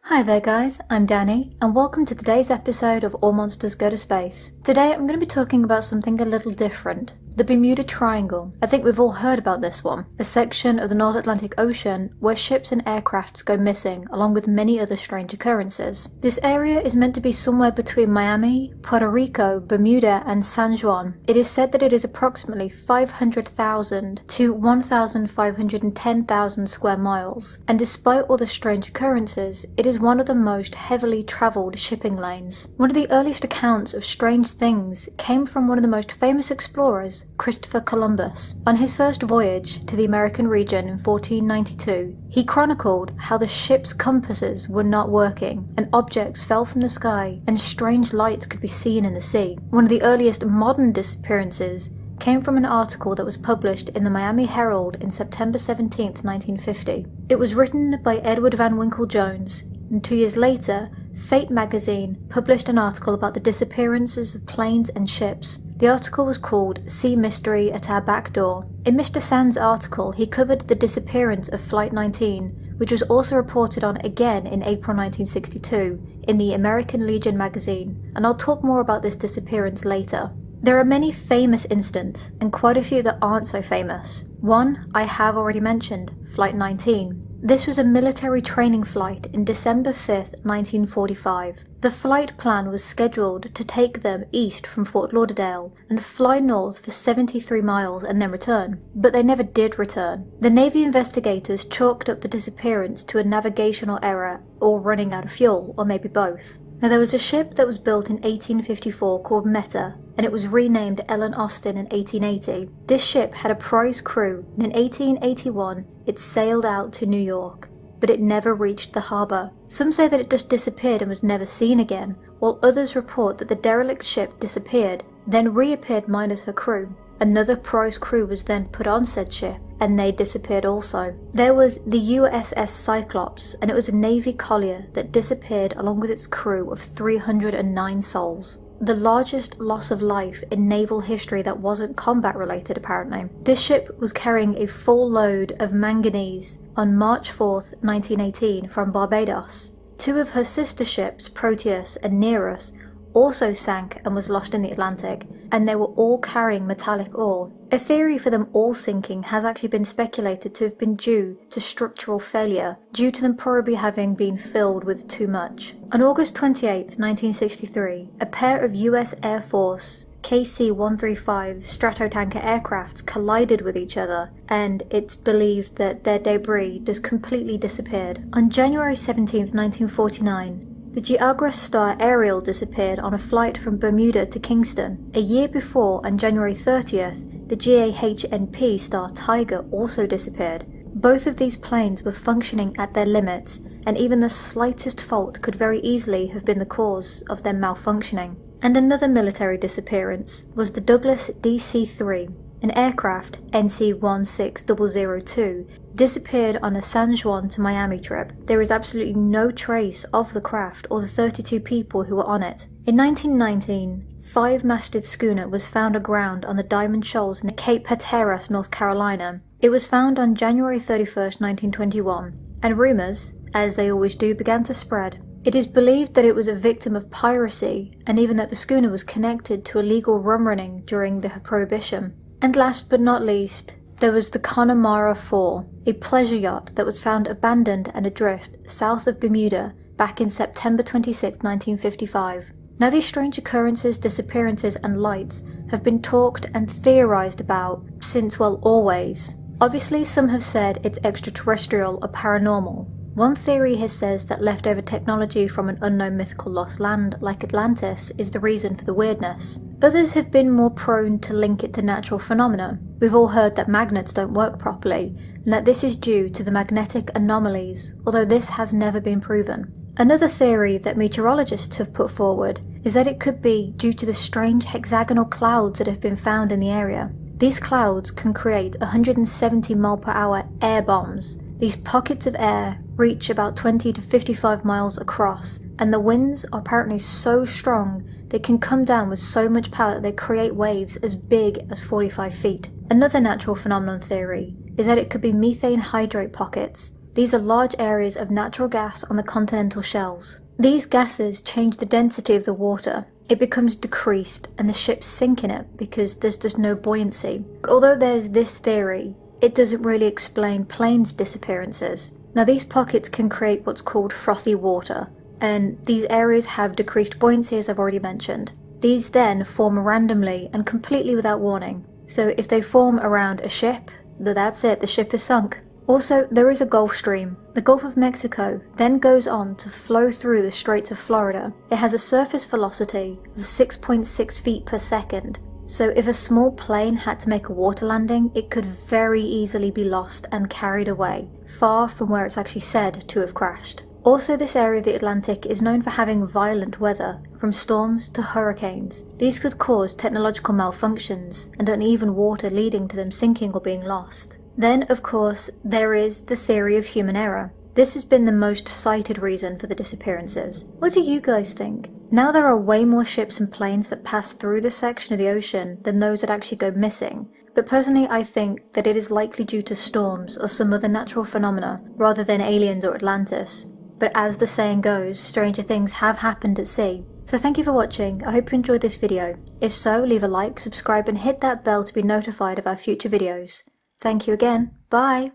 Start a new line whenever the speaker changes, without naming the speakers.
Hi there guys, I'm Danny, and welcome to today's episode of All Monsters Go to Space. Today I'm going to be talking about something a little different. The Bermuda Triangle. I think we've all heard about this one. A section of the North Atlantic Ocean where ships and aircrafts go missing, along with many other strange occurrences. This area is meant to be somewhere between Miami, Puerto Rico, Bermuda and San Juan. It is said that it is approximately 500,000 to 1,510,000 square miles, and despite all the strange occurrences, it is one of the most heavily travelled shipping lanes. One of the earliest accounts of strange things came from one of the most famous explorers, Christopher Columbus. On his first voyage to the American region in 1492, he chronicled how the ship's compasses were not working, and objects fell from the sky, and strange lights could be seen in the sea. One of the earliest modern disappearances came from an article that was published in the Miami Herald in September 17, 1950. It was written by Edward Van Winkle Jones, and 2 years later, Fate magazine published an article about the disappearances of planes and ships. The article was called Sea Mystery at Our Back Door. In Mr. Sand's article, he covered the disappearance of Flight 19, which was also reported on again in April 1962 in the American Legion magazine, and I'll talk more about this disappearance later. There are many famous incidents, and quite a few that aren't so famous. One I have already mentioned, Flight 19. This was a military training flight in December 5th, 1945. The flight plan was scheduled to take them east from Fort Lauderdale and fly north for 73 miles and then return, but they never did return. The Navy investigators chalked up the disappearance to a navigational error or running out of fuel, or maybe both. Now, there was a ship that was built in 1854 called Meta, and it was renamed Ellen Austin in 1880. This ship had a prize crew, and in 1881 it sailed out to New York, but it never reached the harbour. Some say that it just disappeared and was never seen again, while others report that the derelict ship disappeared, then reappeared minus her crew. Another prize crew was then put on said ship, and they disappeared also. There was the USS Cyclops, and it was a Navy collier that disappeared along with its crew of 309 souls. The largest loss of life in naval history that wasn't combat related apparently. This ship was carrying a full load of manganese on March 4th, 1918 from Barbados. Two of her sister ships, Proteus and Nereus, also sank and was lost in the Atlantic, and they were all carrying metallic ore. A theory for them all sinking has actually been speculated to have been due to structural failure, due to them probably having been filled with too much. On August 28, 1963, a pair of US Air Force KC-135 Stratotanker aircrafts collided with each other, and it's believed that their debris just completely disappeared. On January 17, 1949, the Geagras Star Ariel disappeared on a flight from Bermuda to Kingston. A year before, on January 30th, the GAHNP Star Tiger also disappeared. Both of these planes were functioning at their limits, and even the slightest fault could very easily have been the cause of them malfunctioning. And another military disappearance was the Douglas DC-3. An aircraft, NC-16002, disappeared on a San Juan to Miami trip. There is absolutely no trace of the craft or the 32 people who were on it. In 1919, 5-masted schooner was found aground on the Diamond Shoals near Cape Hatteras, North Carolina. It was found on January 31st, 1921, and rumours, as they always do, began to spread. It is believed that it was a victim of piracy, and even that the schooner was connected to illegal rum running during the Prohibition. And last but not least, there was the Connemara 4, a pleasure yacht that was found abandoned and adrift south of Bermuda back in September 26, 1955. Now, these strange occurrences, disappearances and lights have been talked and theorised about since, well, always. Obviously, some have said it's extraterrestrial or paranormal. One theory here says that leftover technology from an unknown mythical lost land like Atlantis is the reason for the weirdness. Others have been more prone to link it to natural phenomena. We've all heard that magnets don't work properly, and that this is due to the magnetic anomalies, although this has never been proven. Another theory that meteorologists have put forward is that it could be due to the strange hexagonal clouds that have been found in the area. These clouds can create 170 mph air bombs. These pockets of air reach about 20 to 55 miles across, and the winds are apparently so strong they can come down with so much power that they create waves as big as 45 feet. Another natural phenomenon theory is that it could be methane hydrate pockets, These are large areas of natural gas on the continental shelves. These gases change the density of the water. It becomes decreased and the ships sink in it because there's just no buoyancy. But although there's this theory, it doesn't really explain planes' disappearances. Now these pockets can create what's called frothy water, and these areas have decreased buoyancy as I've already mentioned. These then form randomly and completely without warning. So if they form around a ship, that's it, the ship is sunk. Also, there is a Gulf Stream. The Gulf of Mexico then goes on to flow through the Straits of Florida. It has a surface velocity of 6.6 feet per second. So if a small plane had to make a water landing, it could very easily be lost and carried away, far from where it's actually said to have crashed. Also, this area of the Atlantic is known for having violent weather, from storms to hurricanes. These could cause technological malfunctions and uneven water leading to them sinking or being lost. Then, of course, there is the theory of human error. This has been the most cited reason for the disappearances. What do you guys think? Now there are way more ships and planes that pass through this section of the ocean than those that actually go missing. But personally I think that it is likely due to storms or some other natural phenomena rather than aliens or Atlantis. But as the saying goes, stranger things have happened at sea. So thank you for watching. I hope you enjoyed this video. If so, leave a like, subscribe and hit that bell to be notified of our future videos. Thank you again. Bye!